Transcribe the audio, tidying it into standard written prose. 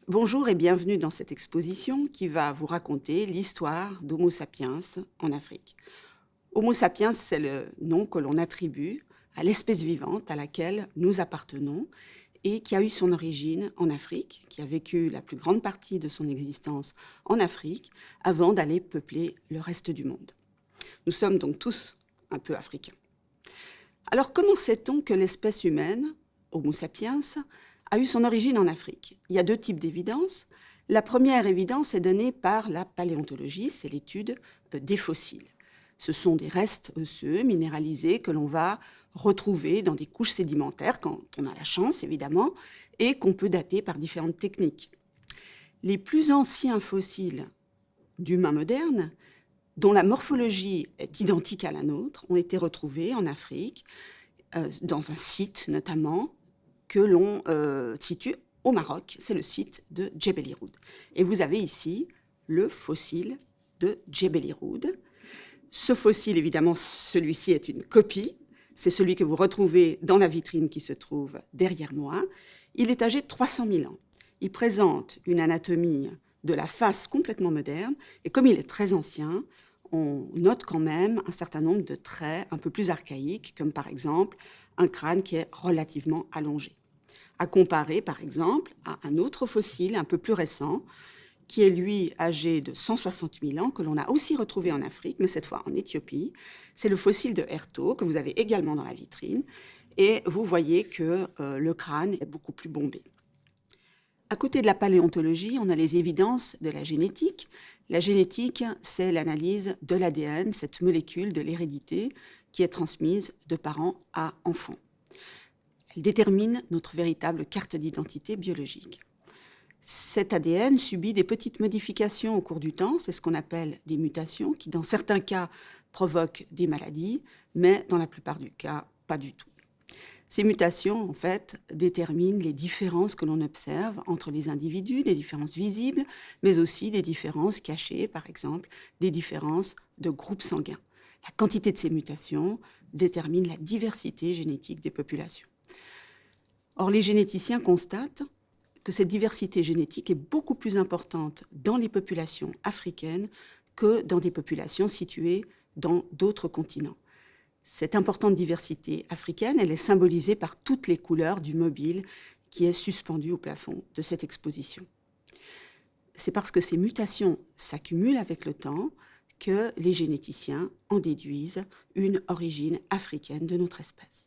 Bonjour et bienvenue dans cette exposition qui va vous raconter l'histoire d'Homo sapiens en Afrique. Homo sapiens, c'est le nom que l'on attribue à l'espèce vivante à laquelle nous appartenons et qui a eu son origine en Afrique, qui a vécu la plus grande partie de son existence en Afrique avant d'aller peupler le reste du monde. Nous sommes donc tous un peu africains. Alors comment sait-on que l'espèce humaine, Homo sapiens, a eu son origine en Afrique? Il y a deux types d'évidences. La première évidence est donnée par la paléontologie, c'est l'étude des fossiles. Ce sont des restes osseux minéralisés que l'on va retrouver dans des couches sédimentaires, quand on a la chance évidemment, et qu'on peut dater par différentes techniques. Les plus anciens fossiles d'humains modernes, dont la morphologie est identique à la nôtre, ont été retrouvés en Afrique, dans un site notamment que l'on situe au Maroc, c'est le site de Djebel Irhoud. Et vous avez ici le fossile de Djebel Irhoud. Ce fossile, évidemment, celui-ci est une copie. C'est celui que vous retrouvez dans la vitrine qui se trouve derrière moi. Il est âgé de 300 000 ans. Il présente une anatomie de la face complètement moderne. Et comme il est très ancien, on note quand même un certain nombre de traits un peu plus archaïques, comme par exemple un crâne qui est relativement allongé. À comparer, par exemple, à un autre fossile un peu plus récent, qui est lui âgé de 160 000 ans, que l'on a aussi retrouvé en Afrique, mais cette fois en Éthiopie. C'est le fossile de Herto, que vous avez également dans la vitrine. Et vous voyez que le crâne est beaucoup plus bombé. À côté de la paléontologie, on a les évidences de la génétique. La génétique, c'est l'analyse de l'ADN, cette molécule de l'hérédité qui est transmise de parents à enfants. Elle détermine notre véritable carte d'identité biologique. Cet ADN subit des petites modifications au cours du temps, c'est ce qu'on appelle des mutations, qui dans certains cas provoquent des maladies, mais dans la plupart du cas, pas du tout. Ces mutations, en fait, déterminent les différences que l'on observe entre les individus, des différences visibles, mais aussi des différences cachées, par exemple, des différences de groupes sanguins. La quantité de ces mutations détermine la diversité génétique des populations. Or, les généticiens constatent que cette diversité génétique est beaucoup plus importante dans les populations africaines que dans des populations situées dans d'autres continents. Cette importante diversité africaine, elle est symbolisée par toutes les couleurs du mobile qui est suspendu au plafond de cette exposition. C'est parce que ces mutations s'accumulent avec le temps que les généticiens en déduisent une origine africaine de notre espèce.